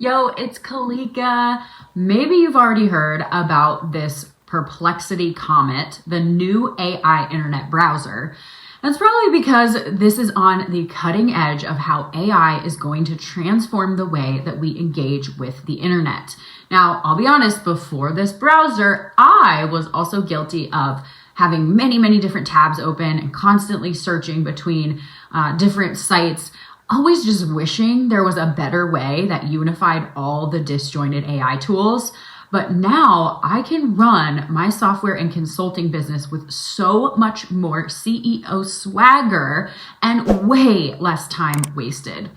Yo, it's Kalika. Maybe you've already heard about this Perplexity Comet, the new AI internet browser. That's probably because this is on the cutting edge of how AI is going to transform the way that we engage with the internet. Now, I'll be honest, before this browser, I was also guilty of having many different tabs open and constantly searching between different sites, always just wishing there was a better way that unified all the disjointed AI tools. But now I can run my software and consulting business with so much more CEO swagger and way less time wasted.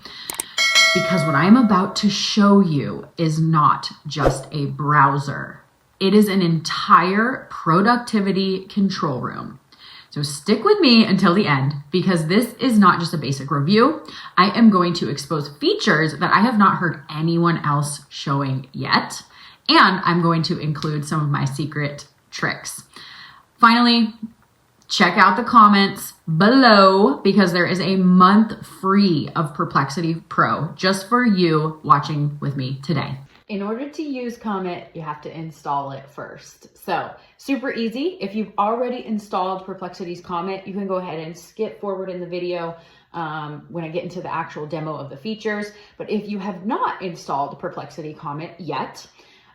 Because what I'm about to show you is not just a browser. It is an entire productivity control room. So stick with me until the end, because this is not just a basic review. I am going to expose features that I have not heard anyone else showing yet. And I'm going to include some of my secret tricks. Finally, check out the comments below, because there is a month free of Perplexity Pro just for you watching with me today. In order to use Comet, you have to install it first. So super easy. If you've already installed Perplexity's Comet, you can go ahead and skip forward in the video when I get into the actual demo of the features. But if you have not installed Perplexity Comet yet,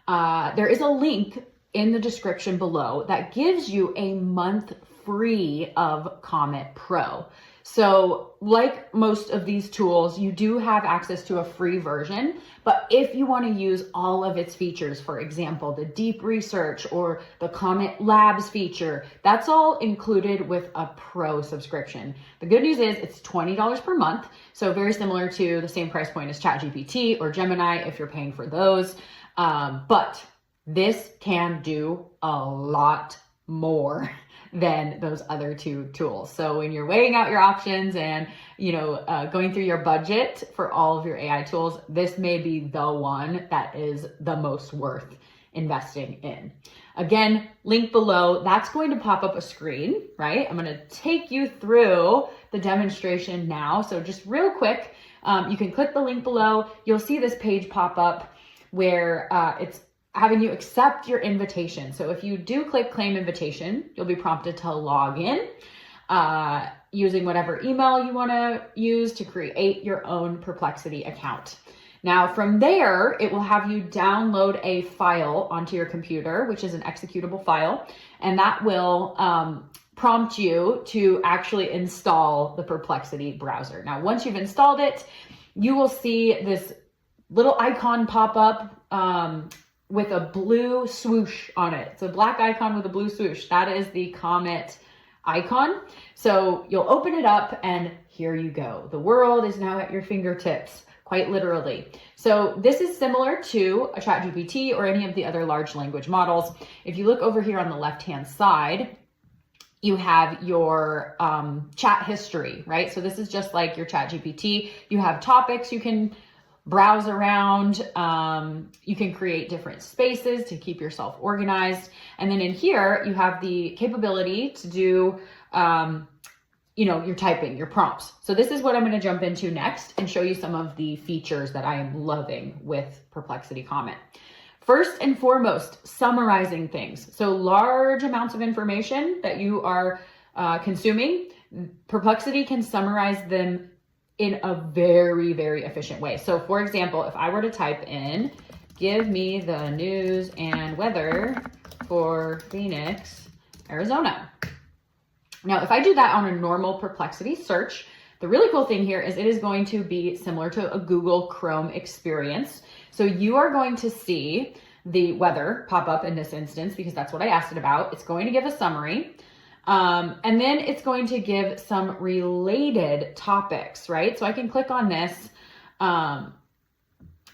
there is a link in the description below that gives you a month free of Comet Pro. So like most of these tools, you do have access to a free version, but if you want to use all of its features, for example, the deep research or the Comet Labs feature, that's all included with a Pro subscription. The good news is it's $20 per month, so very similar to the same price point as ChatGPT or Gemini if you're paying for those. But this can do a lot more than those other two tools. So when you're weighing out your options and, going through your budget for all of your AI tools, this may be the one that is the most worth investing in. Again, link below, that's going to pop up a screen, right? I'm going to take you through the demonstration now. So just real quick, you can click the link below. You'll see this page pop up where it's having you accept your invitation. So if you do click claim invitation, you'll be prompted to log in using whatever email you want to use to create your own Perplexity account. Now from there, it will have you download a file onto your computer, which is an executable file, and that will prompt you to actually install the Perplexity browser. Now, once you've installed it, you will see this little icon pop up with a blue swoosh on it. It's a black icon with a blue swoosh. That is the Comet icon. So you'll open it up and here you go. The world is now at your fingertips, quite literally. So this is similar to a ChatGPT or any of the other large language models. If you look over here on the left-hand side, you have your chat history, right? So this is just like your ChatGPT. You have topics you can browse around. You can create different spaces to keep yourself organized. And then in here, you have the capability to do, your typing, your prompts. So this is what I'm going to jump into next and show you some of the features that I am loving with Perplexity Comet. First and foremost, summarizing things. So large amounts of information that you are consuming, Perplexity can summarize them in a very efficient way. So for example, if I were to type in, give me the news and weather for Phoenix, Arizona. Now, if I do that on a normal Perplexity search, the really cool thing here is it is going to be similar to a Google Chrome experience. So you are going to see the weather pop up in this instance because that's what I asked it about. It's going to give a summary. And then it's going to give some related topics, right? So I can click on this. I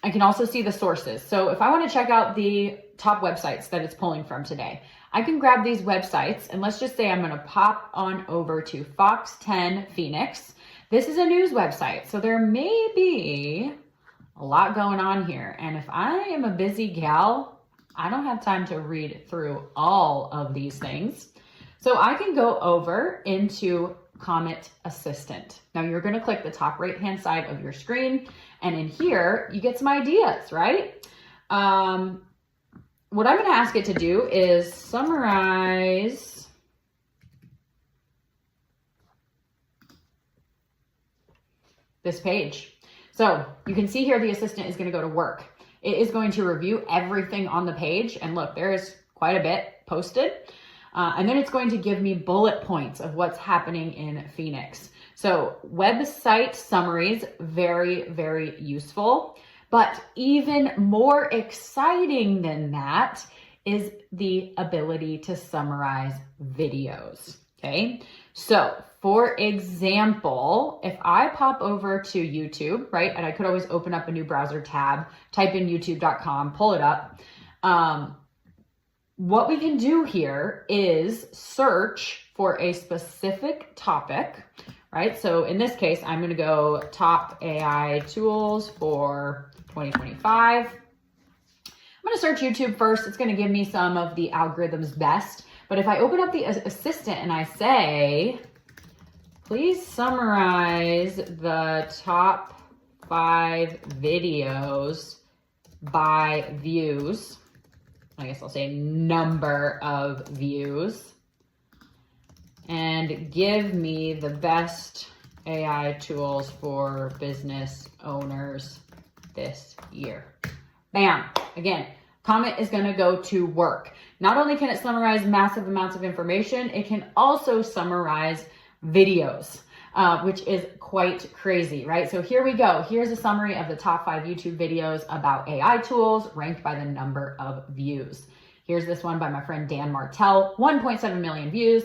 can also see the sources. So if I want to check out the top websites that it's pulling from today, I can grab these websites and let's just say I'm going to pop on over to Fox 10 Phoenix. This is a news website. So there may be a lot going on here. And if I am a busy gal, I don't have time to read through all of these things. So I can go over into Comment Assistant. Now you're going to click the top right-hand side of your screen, and in here you get some ideas, right? What I'm going to ask it to do is summarize this page. So you can see here the assistant is going to go to work. It is going to review everything on the page, and look, there is quite a bit posted. And then it's going to give me bullet points of what's happening in Phoenix. So website summaries, very, very useful. But even more exciting than that is the ability to summarize videos, okay? So for example, if I pop over to YouTube, right, and I could always open up a new browser tab, type in youtube.com, pull it up. What we can do here is search for a specific topic, right? So in this case, I'm going to go top AI tools for 2025. I'm going to search YouTube first. It's going to give me some of the algorithm's best. But if I open up the assistant and I say, please summarize the top 5 videos by views, I guess I'll say number of views, and give me the best AI tools for business owners this year. Bam. Again, Comment is going to go to work. Not only can it summarize massive amounts of information, it can also summarize videos, which is quite crazy, right? So here we go. Here's a summary of the top 5 YouTube videos about AI tools ranked by the number of views. Here's this one by my friend Dan Martell, 1.7 million views,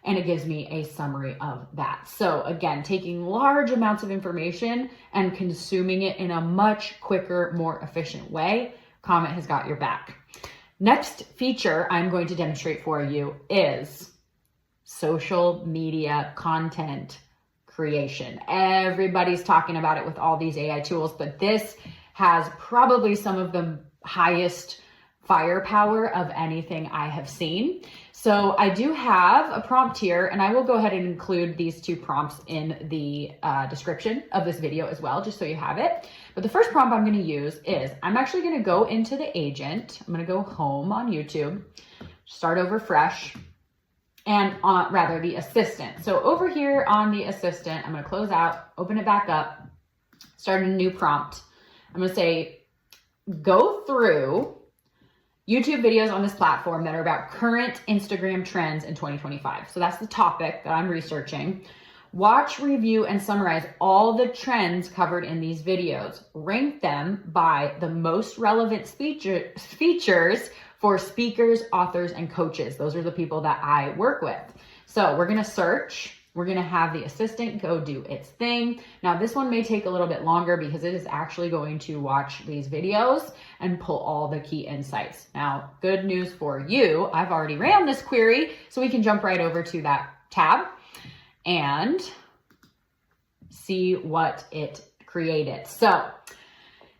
and it gives me a summary of that. So again, taking large amounts of information and consuming it in a much quicker, more efficient way. Comment has got your back. Next feature I'm going to demonstrate for you is social media content creation. Everybody's talking about it with all these AI tools, but this has probably some of the highest firepower of anything I have seen. So I do have a prompt here, and I will go ahead and include these 2 prompts in the description of this video as well, just so you have it. But the first prompt I'm going to use is, I'm actually going to go into the agent. I'm going to go home on YouTube, start over fresh, and rather the assistant. So over here on the assistant, I'm going to close out, open it back up, start a new prompt. I'm going to say, go through YouTube videos on this platform that are about current Instagram trends in 2025. So that's the topic that I'm researching. Watch, review, and summarize all the trends covered in these videos. Rank them by the most relevant features for speakers, authors, and coaches. Those are the people that I work with. So we're going to search. We're going to have the assistant go do its thing. Now this one may take a little bit longer because it is actually going to watch these videos and pull all the key insights. Now, good news for you, I've already ran this query, so we can jump right over to that tab and see what it created. So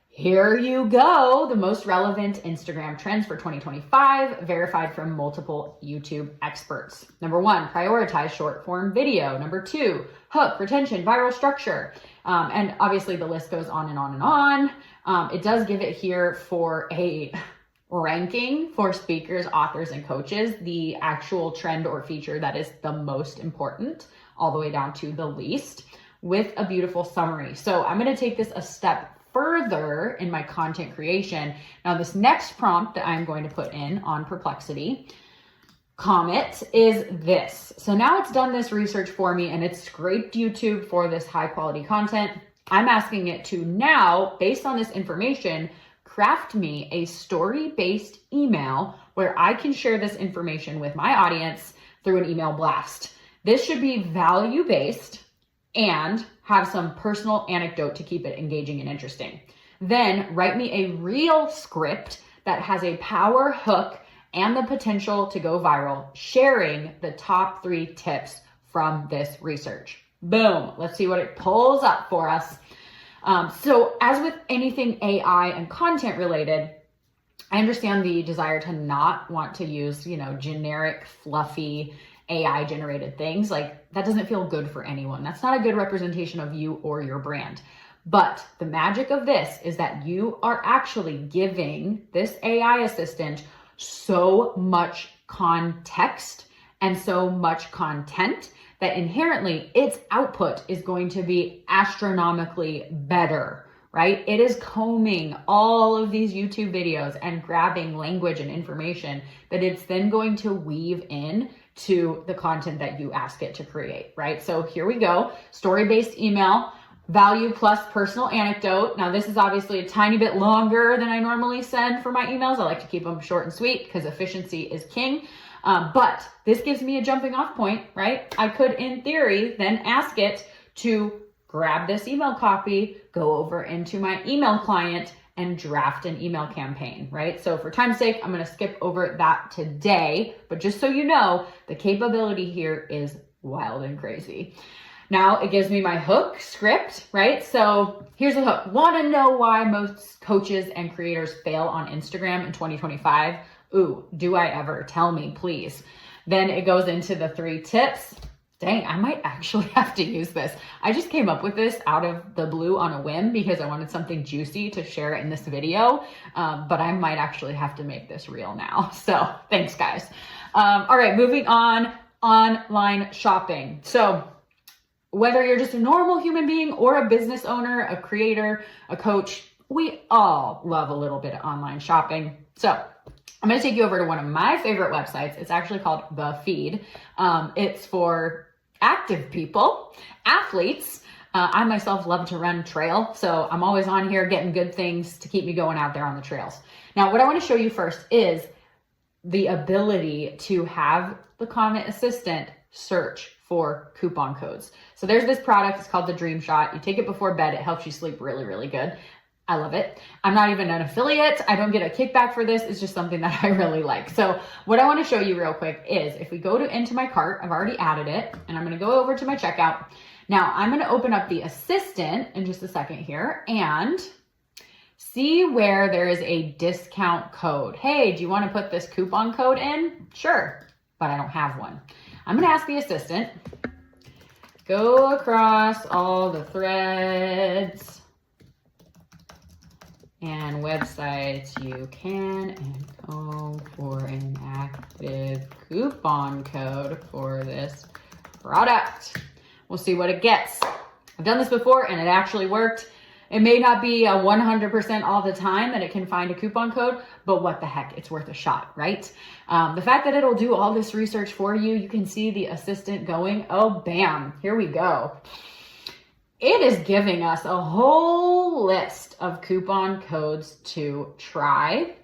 here you go, the most relevant Instagram trends for 2025, verified from multiple YouTube experts. Number 1, prioritize short form video. Number 2, hook, retention, viral structure. And obviously the list goes on and on and on. It does give it here for a ranking for speakers, authors, and coaches, the actual trend or feature that is the most important, all the way down to the least, with a beautiful summary. So I'm going to take this a step further in my content creation. Now, this next prompt that I'm going to put in on Perplexity Comet is this. So now it's done this research for me and it's scraped YouTube for this high quality content. I'm asking it to now, based on this information, craft me a story-based email where I can share this information with my audience through an email blast. This should be value-based and have some personal anecdote to keep it engaging and interesting. Then write me a real script that has a power hook and the potential to go viral, sharing the top 3 tips from this research. Boom. Let's see what it pulls up for us. So as with anything AI and content related, I understand the desire to not want to use, generic, fluffy AI generated things. Like, that doesn't feel good for anyone. That's not a good representation of you or your brand. But the magic of this is that you are actually giving this AI assistant so much context and so much content that inherently its output is going to be astronomically better, right? It is combing all of these YouTube videos and grabbing language and information that it's then going to weave in to the content that you ask it to create, right? So here we go, story-based email. Value plus personal anecdote. Now, this is obviously a tiny bit longer than I normally send for my emails. I like to keep them short and sweet because efficiency is king. But this gives me a jumping off point, right? I could, in theory, then ask it to grab this email copy, go over into my email client, and draft an email campaign, right? So for time's sake, I'm going to skip over that today. But just so you know, the capability here is wild and crazy. Now it gives me my hook script, right? So here's the hook. Want to know why most coaches and creators fail on Instagram in 2025? Ooh, do I ever? Tell me, please. Then it goes into the 3 tips. Dang, I might actually have to use this. I just came up with this out of the blue on a whim because I wanted something juicy to share in this video. But I might actually have to make this real now. So thanks, guys. All right, moving on, online shopping. So whether you're just a normal human being or a business owner, a creator, a coach, we all love a little bit of online shopping. So I'm going to take you over to one of my favorite websites. It's actually called The Feed. It's for active people, athletes. I myself love to run trail, so I'm always on here getting good things to keep me going out there on the trails. Now, what I want to show you first is the ability to have the comment assistant search for coupon codes. So there's this product, it's called the Dream Shot. You take it before bed, it helps you sleep really, really good. I love it. I'm not even an affiliate. I don't get a kickback for this. It's just something that I really like. So what I want to show you real quick is if we go into my cart, I've already added it, and I'm going to go over to my checkout. Now I'm going to open up the assistant in just a second here and see where there is a discount code. Hey, do you want to put this coupon code in? Sure, but I don't have one. I'm going to ask the assistant, go across all the threads and websites you can and comb for an active coupon code for this product. We'll see what it gets. I've done this before and it actually worked. It may not be a 100% all the time that it can find a coupon code, but what the heck, it's worth a shot, right? The fact that it'll do all this research for you, you can see the assistant going, oh, bam, here we go. It is giving us a whole list of coupon codes to try,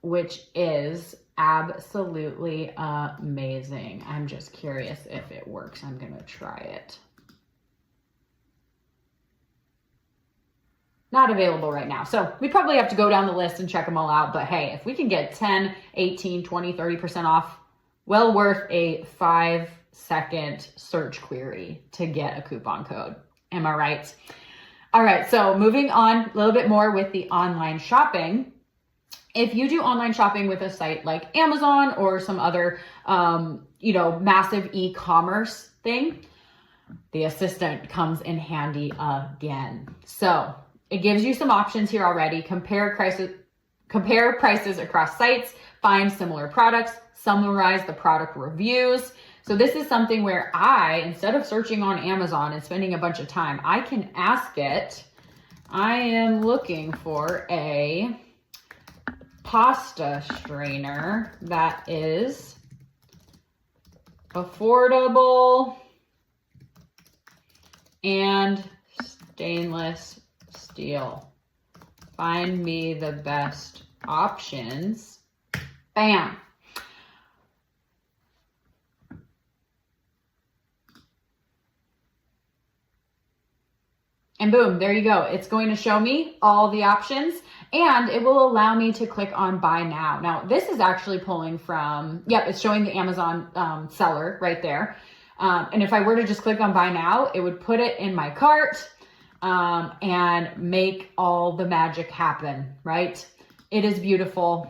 which is absolutely amazing. I'm just curious if it works. I'm going to try it. Not available right now. So we probably have to go down the list and check them all out. But hey, if we can get 10, 18, 20, 30% off, well worth a 5-second search query to get a coupon code. Am I right? All right, so moving on a little bit more with the online shopping. If you do online shopping with a site like Amazon or some other, massive e-commerce thing, the assistant comes in handy again. So it gives you some options here already. Compare prices across sites, find similar products, summarize the product reviews. So this is something where instead of searching on Amazon and spending a bunch of time, I can ask it, I am looking for a pasta strainer that is affordable and stainless steel. Find me the best options. Bam. And boom, there you go. It's going to show me all the options and it will allow me to click on buy now. Now, this is actually pulling from, it's showing the Amazon seller right there. And if I were to just click on buy now, it would put it in my cart and make all the magic happen, right? It is beautiful.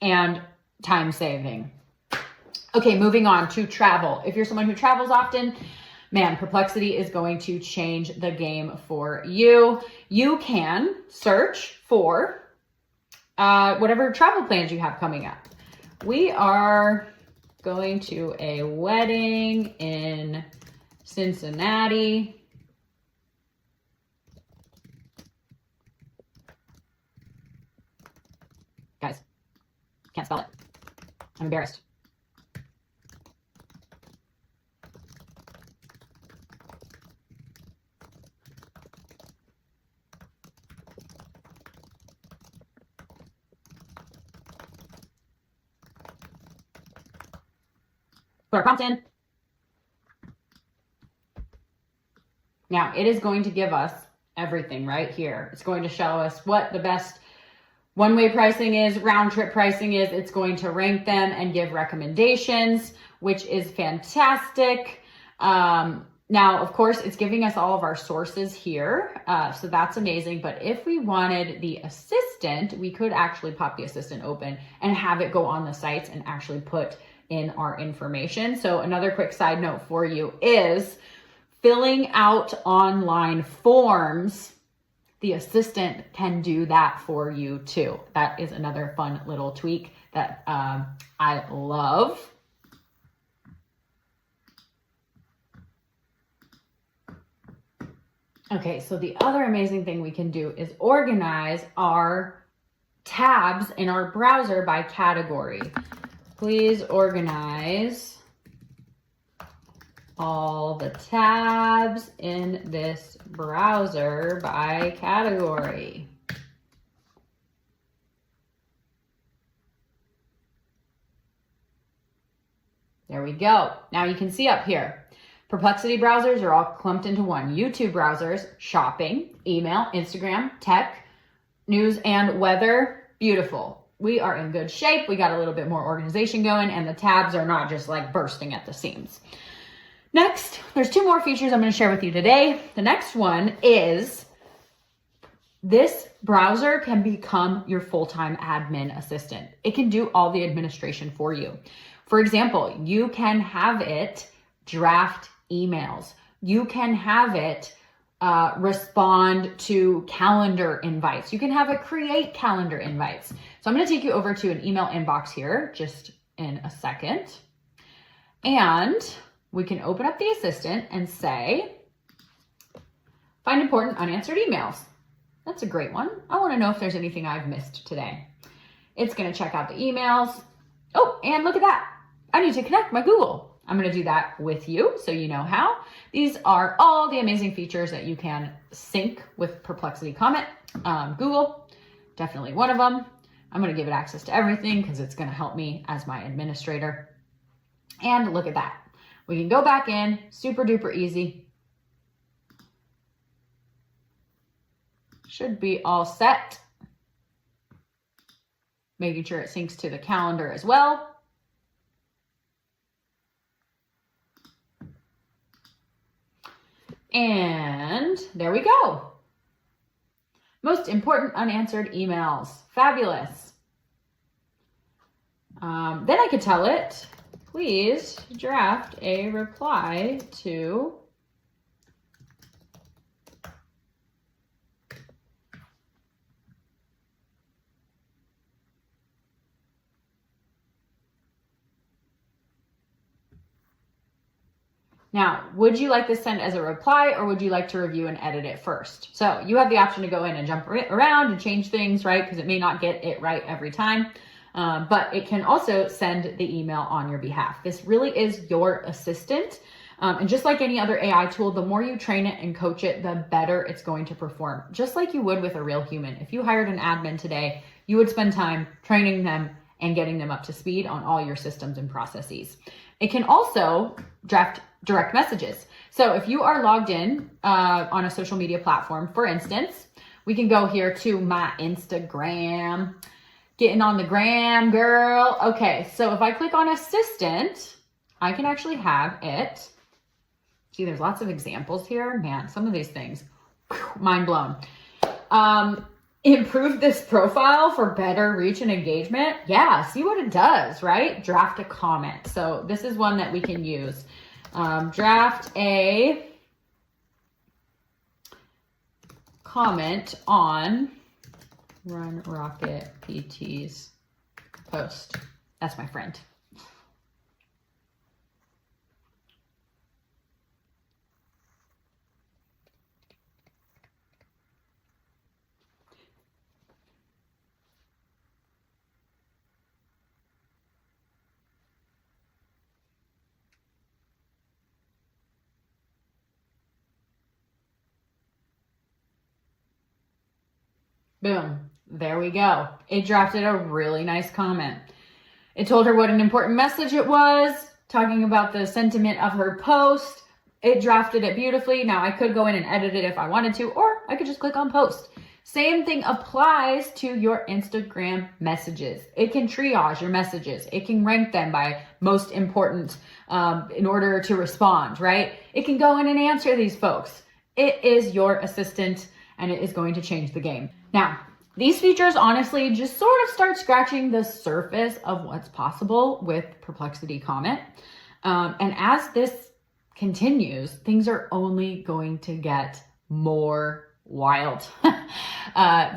and time saving. Okay, moving on to travel. If you're someone who travels often, man, Perplexity is going to change the game for you. You can search for whatever travel plans you have coming up. We are going to a wedding in Cincinnati. Guys, can't spell it. I'm embarrassed. Put our prompt in. Now, it is going to give us everything right here. It's going to show us what the best one-way pricing is, round-trip pricing is. It's going to rank them and give recommendations, which is fantastic. Now, of course, it's giving us all of our sources here, so that's amazing. But if we wanted the assistant, we could actually pop the assistant open and have it go on the sites and actually put in our information. So another quick side note for you is filling out online forms. The assistant can do that for you too. That is another fun little tweak that I love. Okay, so the other amazing thing we can do is organize our tabs in our browser by category. Please organize all the tabs in this browser by category. There we go. Now you can see up here, Perplexity browsers are all clumped into one. YouTube browsers, shopping, email, Instagram, tech, news, and weather. Beautiful. We are in good shape. We got a little bit more organization going, and the tabs are not just like bursting at the seams. Next, there's two more features I'm going to share with you today. The next one is this browser can become your full-time admin assistant. It can do all the administration for you. For example, you can have it draft emails. You can have it respond to calendar invites. You can have it create calendar invites. So I'm going to take you over to an email inbox here just in a second. And we can open up the assistant and say, find important unanswered emails. That's a great one. I want to know if there's anything I've missed today. It's going to check out the emails. Oh, and look at that. I need to connect my Google. I'm going to do that with you so you know how. These are all the amazing features that you can sync with Perplexity Comet. Google, definitely one of them. I'm going to give it access to everything because it's going to help me as my administrator. And look at that. We can go back in, super duper easy. Should be all set. Making sure it syncs to the calendar as well. And there we go. Most important unanswered emails. Fabulous. Then I could tell it, please draft a reply to Now, would you like this sent as a reply or would you like to review and edit it first? So you have the option to go in and jump around and change things, right? Because it may not get it right every time, but it can also send the email on your behalf. This really is your assistant. And just like any other AI tool, the more you train it and coach it, the better it's going to perform. Just like you would with a real human. If you hired an admin today, you would spend time training them and getting them up to speed on all your systems and processes. It can also draft direct messages. So if you are logged in on a social media platform, for instance, we can go here to my Instagram, getting on the gram, girl. Okay, so if I click on assistant, I can actually have it. See, there's lots of examples here. Man, some of these things, mind blown. improve this profile for better reach and engagement? Yeah, see what it does, right? Draft a comment. So this is one that we can use. Draft a comment on Run Rocket PT's post. That's my friend. Boom, there we go. It drafted a really nice comment. It told her what an important message it was, talking about the sentiment of her post. It drafted it beautifully. Now I could go in and edit it if I wanted to, or I could just click on post. Same thing applies to your Instagram messages. It can triage your messages. It can rank them by most important in order to respond, right? It can go in and answer these folks. It is your assistant, and it is going to change the game. Now, these features honestly just sort of start scratching the surface of what's possible with Perplexity Comment. And as this continues, things are only going to get more wild.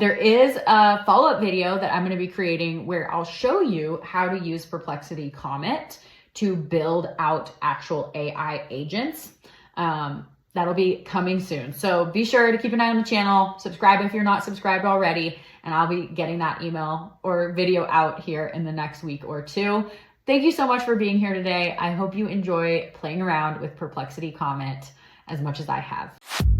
There is a follow-up video that I'm going to be creating where I'll show you how to use Perplexity Comment to build out actual AI agents. That'll be coming soon. So be sure to keep an eye on the channel, subscribe if you're not subscribed already, and I'll be getting that email or video out here in the next week or two. Thank you so much for being here today. I hope you enjoy playing around with Perplexity Comment as much as I have.